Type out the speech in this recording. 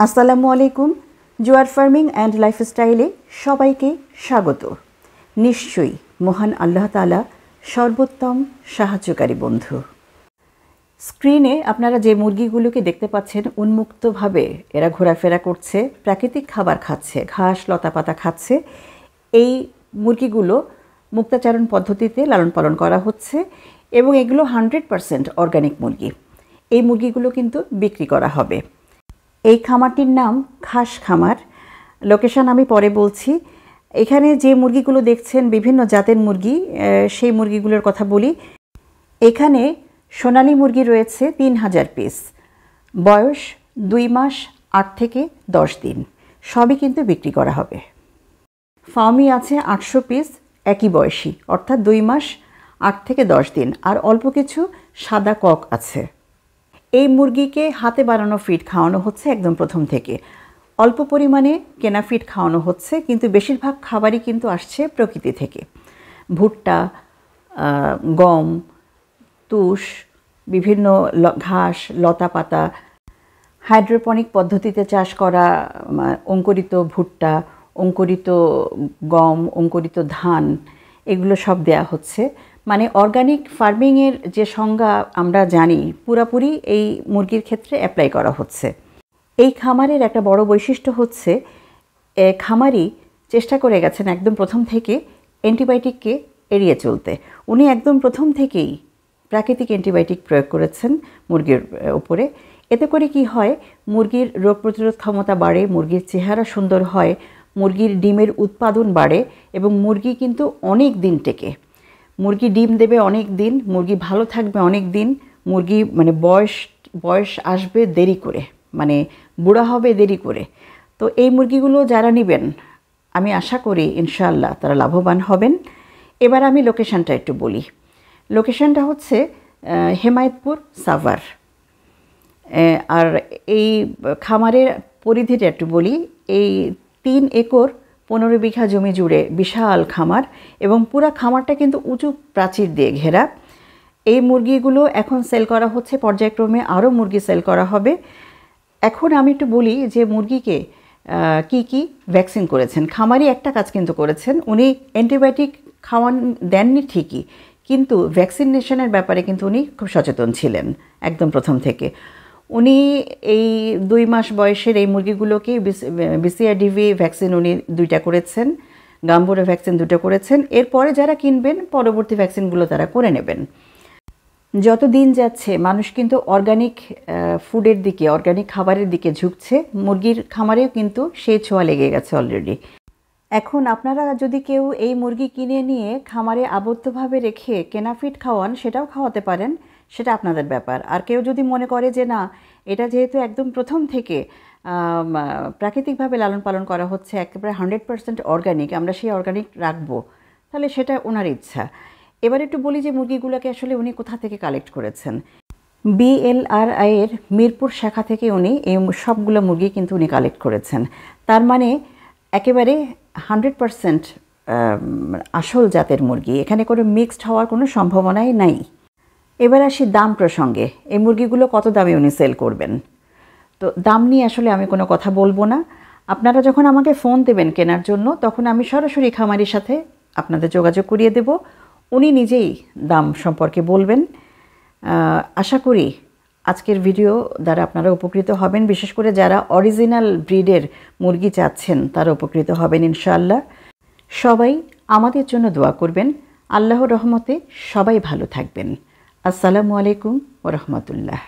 আসসালামু আলাইকুম। জুয়ার ফার্মিং অ্যান্ড লাইফস্টাইলে সবাইকে স্বাগত। নিশ্চয়ই মহান আল্লাহ তাআলা সর্বোত্তম সাহায্যকারী বন্ধু। স্ক্রিনে আপনারা যে মুরগিগুলোকে দেখতে পাচ্ছেন উন্মুক্তভাবে এরা ঘোরাফেরা করছে, প্রাকৃতিক খাবার খাচ্ছে, ঘাস লতাপাতা খাচ্ছে। এই মুরগিগুলো মুক্তাচারণ পদ্ধতিতে লালন পালন করা হচ্ছে এবং এগুলো 100% অর্গানিক মুরগি। এই মুরগিগুলো কিন্তু বিক্রি করা হবে। এই খামারটির নাম খাস খামার। লোকেশন আমি পরে বলছি। এখানে যে মুরগিগুলো দেখছেন বিভিন্ন জাতের মুরগি, সেই মুরগিগুলোর কথা বলি। এখানে সোনালী মুরগি রয়েছে 3000 পিস, বয়স 2 মাস 8 থেকে 10 দিন, সবই কিন্তু বিক্রি করা হবে। ফার্মি আছে 800 পিস একই বয়সী, অর্থাৎ 2 মাস 8 থেকে 10 দিন, আর অল্প কিছু সাদা কক আছে। এই মুরগিকে হাতে বানানো ফিড খাওয়ানো হচ্ছে একদম প্রথম থেকে। অল্প পরিমাণে কেনা ফিড খাওয়ানো হচ্ছে, কিন্তু বেশিরভাগ খাবারই কিন্তু আসছে প্রকৃতি থেকে। ভুট্টা, গম, তুষ, বিভিন্ন ঘাস লতাপাতা, হাইড্রোপনিক পদ্ধতিতে চাষ করা অঙ্কুরিত ভুট্টা, অঙ্কুরিত গম, অঙ্কুরিত ধান, এগুলো সব দেয়া হচ্ছে। মানে অর্গানিক ফার্মিংয়ের যে সংজ্ঞা আমরা জানি পুরাপুরি এই মুরগির ক্ষেত্রে অ্যাপ্লাই করা হচ্ছে। এই খামারের একটা বড় বৈশিষ্ট্য হচ্ছে খামারি চেষ্টা করে গেছেন একদম প্রথম থেকে অ্যান্টিবায়োটিককে এড়িয়ে চলতে। উনি একদম প্রথম থেকেই প্রাকৃতিক অ্যান্টিবায়োটিক প্রয়োগ করেছেন মুরগির উপরে। এতে করে কি হয়, মুরগির রোগ প্রতিরোধ ক্ষমতা বাড়ে, মুরগির চেহারা সুন্দর হয়, মুরগির ডিমের উৎপাদন বাড়ে এবং মুরগি কিন্তু অনেক দিন টেকে। মুরগি ডিম দেবে অনেক দিন, মুরগি ভালো থাকবে অনেক দিন, মুরগি মানে বয়স আসবে দেরি করে, মানে বুড়া হবে দেরি করে। তো এই মুরগিগুলো যারা নেবেন আমি আশা করি ইনশাআল্লাহ তারা লাভবান হবেন। এবার আমি লোকেশনটা একটু বলি। লোকেশনটা হচ্ছে হেমায়েতপুর সাভার। আর এই খামারের পরিধিটা একটু বলি। এই 3 একর 15 বিঘা জমি জুড়ে বিশাল খামার এবং পুরো খামারটা কিন্তু উঁচু প্রাচীর দিয়ে ঘেরা। এই মুরগিগুলো এখন সেল করা হচ্ছে পর্যায়ক্রমে, আরও মুরগি সেল করা হবে। এখন আমি একটু বলি যে মুরগিকে কি ভ্যাকসিন করেছেন। খামারি একটা কাজ কিন্তু করেছেন, উনি অ্যান্টিবায়োটিক খাওয়ান দেননি ঠিকই, কিন্তু ভ্যাকসিনেশনের ব্যাপারে কিন্তু উনি খুব সচেতন ছিলেন একদম প্রথম থেকে। উনি এই 2 মাস বয়সের এই মুরগিগুলোকে বিসিআরডিভি ভ্যাকসিন উনি 2টা করেছেন, গাম্বুরা ভ্যাকসিন 2টা করেছেন। এরপরে যারা কিনবেন পরবর্তী ভ্যাকসিনগুলো তারা করে নেবেন। যত দিন যাচ্ছে মানুষ কিন্তু অর্গানিক ফুডের দিকে, অর্গানিক খাবারের দিকে ঝুঁকছে। মুরগির খামারেও কিন্তু সেই ছোঁয়া লেগে গেছে অলরেডি। এখন আপনারা যদি কেউ এই মুরগি কিনে নিয়ে খামারে আবদ্ধভাবে রেখে কেনা ফিড খাওয়ান, সেটাও খাওয়াতে পারেন, সেটা আপনাদের ব্যাপার। আর কেউ যদি মনে করে যে না, এটা যেহেতু একদম প্রথম থেকে প্রাকৃতিকভাবে লালন পালন করা হচ্ছে, একেবারে 100% অর্গানিক, আমরা সেই অর্গানিক রাখবো, তাহলে সেটা ওনার ইচ্ছা। এবার একটু বলি যে মুরগিগুলোকে আসলে উনি কোথা থেকে কালেক্ট করেছেন। BLRI এর মিরপুর শাখা থেকে উনি এই সবগুলো মুরগি কিন্তু উনি কালেক্ট করেছেন। তার মানে একেবারে 100% আসল জাতের মুরগি, এখানে কোনো মিক্সড হওয়ার কোনো সম্ভাবনাই নাই। এবার আসি দাম প্রসঙ্গে। এই মুরগিগুলো কত দামে উনি সেল করবেন, তো দাম নিয়ে আসলে আমি কোনো কথা বলবো না। আপনারা যখন আমাকে ফোন দেবেন কেনার জন্য, তখন আমি সরাসরি খামারির সাথে আপনাদের যোগাযোগ করিয়ে দেব, উনি নিজেই দাম সম্পর্কে বলবেন। আশা করি আজকের ভিডিও দ্বারা আপনারা উপকৃত হবেন, বিশেষ করে যারা অরিজিনাল ব্রিডের মুরগি চাচ্ছেন তারা উপকৃত হবেন ইনশাআল্লাহ। সবাই আমাদের জন্য দোয়া করবেন। আল্লাহর রহমতে সবাই ভালো থাকবেন। আসসালামু আলাইকুম ওয়া রাহমাতুল্লাহ।